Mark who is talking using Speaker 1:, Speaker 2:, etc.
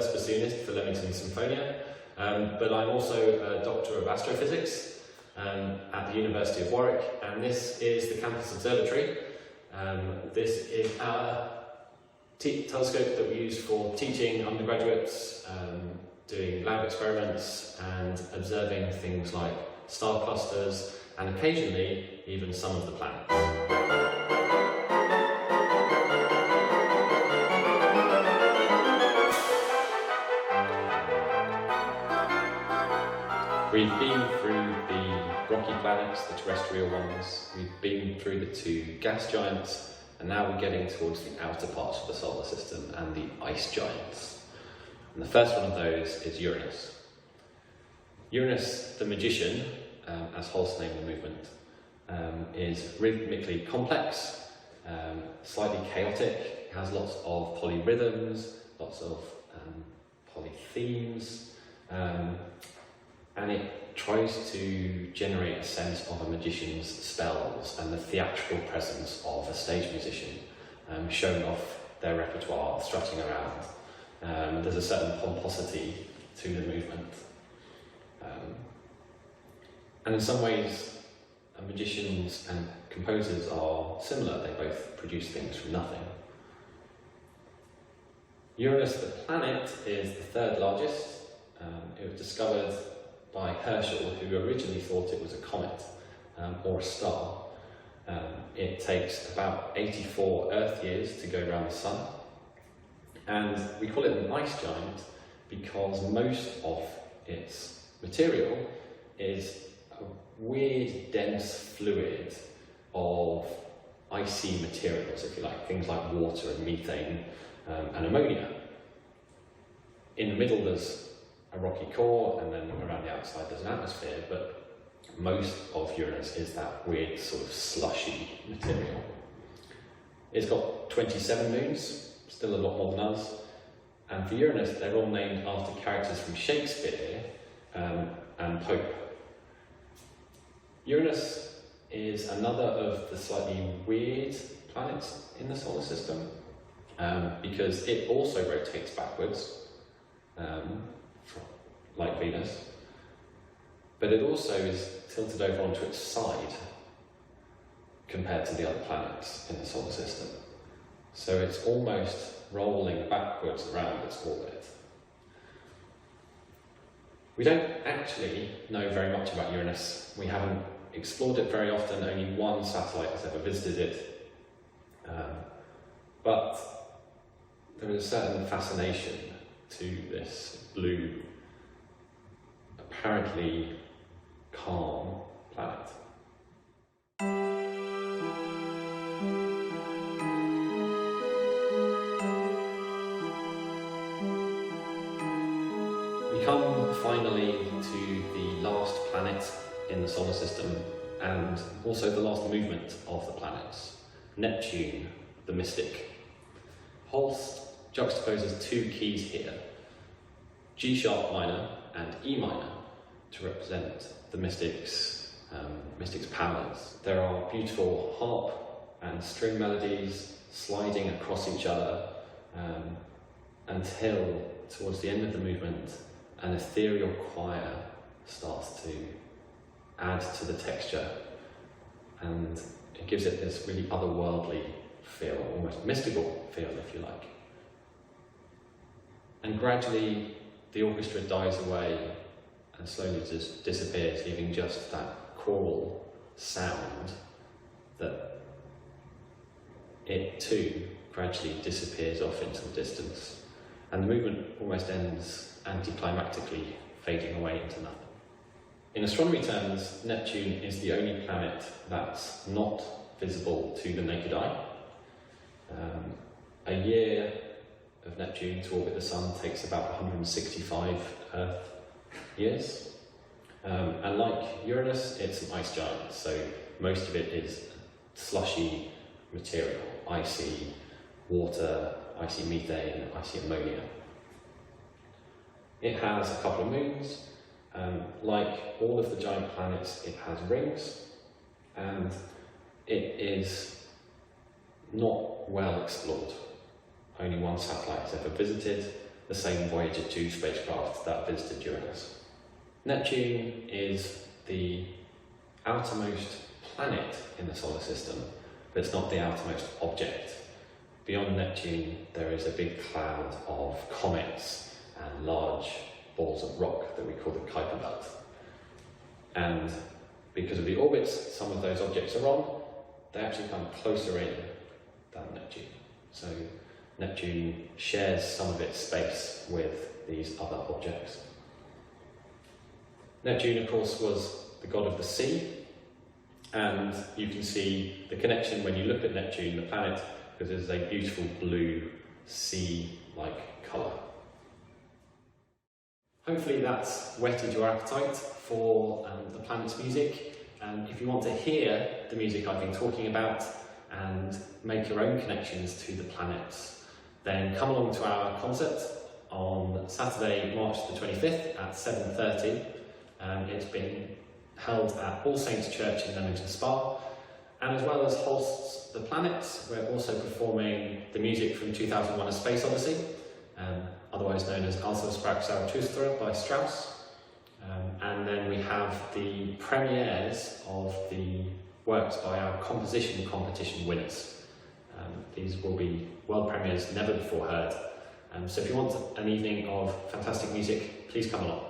Speaker 1: first bassonist for Leamington Sinfonia, but I'm also a Doctor of Astrophysics at the University of Warwick, and this is the campus observatory. This is our telescope that we use for teaching undergraduates, doing lab experiments and observing things like star clusters and occasionally even some of the planets. We've been through the rocky planets, the terrestrial ones, we've been through the two gas giants, and now we're getting towards the outer parts of the solar system and the ice giants. And the first one of those is Uranus. Uranus, the magician, as Holst named the movement, is rhythmically complex, slightly chaotic, has lots of polyrhythms, lots of polythemes, and it tries to generate a sense of a magician's spells and the theatrical presence of a stage musician, showing off their repertoire, strutting around. There's a certain pomposity to the movement. And in some ways, magicians and composers are similar. They both produce things from nothing. Uranus, the planet, is the third largest. It was discovered by Herschel, who originally thought it was a comet or a star. It takes about 84 Earth years to go around the Sun. And we call it an ice giant because most of its material is a weird, dense fluid of icy materials, if you like, things like water and methane and ammonia. In the middle there's a rocky core, and then around the outside there's an atmosphere, but most of Uranus is that weird sort of slushy material. It's got 27 moons, still a lot more than us, and for Uranus they're all named after characters from Shakespeare and Pope. Uranus is another of the slightly weird planets in the solar system because it also rotates backwards, like Venus, but it also is tilted over onto its side compared to the other planets in the solar system. So it's almost rolling backwards around its orbit. We don't actually know very much about Uranus. We haven't explored it very often. Only one satellite has ever visited it. But there is a certain fascination to this blue, apparently calm planet. We come finally to the last planet in the solar system and also the last movement of the planets, Neptune, the mystic. Holst juxtaposes two keys here, G sharp minor and E minor, to represent the mystic's powers. There are beautiful harp and string melodies sliding across each other until, towards the end of the movement, an ethereal choir starts to add to the texture, and it gives it this really otherworldly feel, almost mystical feel, if you like. And gradually the orchestra dies away and slowly just disappears, leaving just that choral sound that it too gradually disappears off into the distance. And the movement almost ends anticlimactically, fading away into nothing. In astronomy terms, Neptune is the only planet that's not visible to the naked eye. A year of Neptune to orbit the Sun takes about 165 Earth years. And like Uranus, it's an ice giant, so most of it is slushy material, icy water, icy methane, icy ammonia. It has a couple of moons. Like all of the giant planets, it has rings, and it is not well explored. Only one satellite has ever visited, the same Voyager 2 spacecraft that visited Uranus. Neptune is the outermost planet in the solar system, but it's not the outermost object. Beyond Neptune, there is a big cloud of comets and large balls of rock that we call the Kuiper belt. And because of the orbits some of those objects are on, they actually come closer in than Neptune. So Neptune shares some of its space with these other objects. Neptune, of course, was the god of the sea, and you can see the connection when you look at Neptune, the planet, because it is a beautiful blue sea-like colour. Hopefully that's whetted your appetite for the planet's music. If you want to hear the music I've been talking about and make your own connections to the planets, then come along to our concert on Saturday, March the 25th at 7:30. It's been held at All Saints Church in Leamington Spa, and as well as Holst's The Planets, we're also performing the music from 2001: A Space Odyssey, otherwise known as Also sprach Zarathustra by Strauss. And then we have the premieres of the works by our composition competition winners. These will be world premieres never before heard. So if you want an evening of fantastic music, please come along.